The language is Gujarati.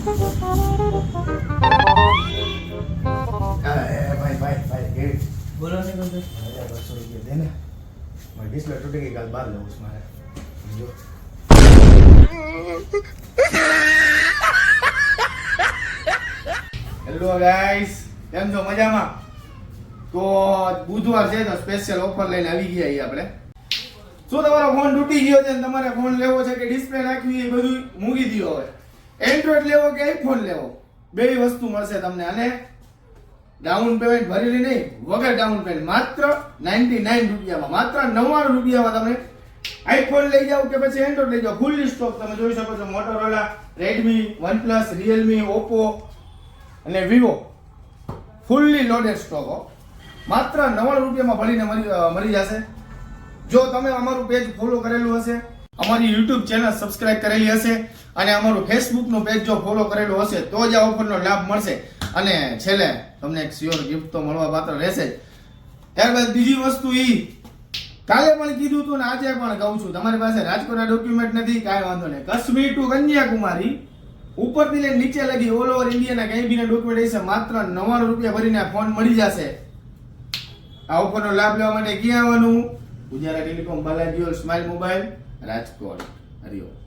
ભાઈ બોલો ને કંદર. 200 રૂપિયા દે ને. મારી ડિસ્પ્લે તૂટી ગઈ, કાલ બહાર લઉં છું મારે. સમજો. હેલો ગાઈસ, કેમ છો? મજામાં? તો બુધવાર છે તો સ્પેશિયલ ઓફર લઈને આવી ગયા છીએ આપણે. શું તમારો ફોન તૂટી ગયો છે ને તમારે ફોન લેવો છે કે ડિસ્પ્લે નાખવી, એ બધું મૂકી દો. હવે એન્ડ્રોઈડ લેવો કે આઈફોન લેવો, બે વસ્તુ મળશે તમને. અને ડાઉન પેમેન્ટ ભરેલી નહીં, વગર ડાઉન પેમેન્ટ, માત્ર 99 રૂપિયામાં, માત્ર 99 રૂપિયામાં તમે આઈફોન લઈ જાઓ કે પછી એન્ડ્રોઈડ લઈ જાઓ. ફૂલ સ્ટોક તમે જોઈ શકો છો. Motorola, Redmi, OnePlus, Realme, Oppo અને વિવો, ફૂલ્લી લોડેડ સ્ટોક હો. માત્ર 99 રૂપિયામાં ભરીને મળી જશે. જો તમે અમારું પેજ ફોલો કરેલું હશે, અમારી યુટ્યુબ ચેનલ સબસ્ક્રાઇબ કરેલી હશે અને અમારું ફેસબુક નું પેજ જો ફોલો કરેલું હશે તો જ આ ઓફરનો લાભ મળશે. અને છેલ્લે તમને એક શ્યોર ગિફ્ટ તો મળવા પાત્ર રહેશે જ. ત્યારબાદ બીજી વસ્તુ કાલે પણ કીધું હતું ને આજે પણ કહું છું, તમારી પાસે રાજકોટના ડોક્યુમેન્ટ નથી, કાંઈ વાંધો નહીં. કાશ્મીર ટુ કન્યાકુમારી ઉપરથી લઈને નીચે લગી ઓલ ઓવર ઇન્ડિયાના કંઈ બીના ડોક્યુમેન્ટ હશે, માત્ર 99 રૂપિયા ભરીને ફોન મળી જશે. આ ઓફરનો લાભ લેવા માટે ક્યાં આવવાનું? Gujarat telecom, Balaji smile mobile, Rajkot. Hariom.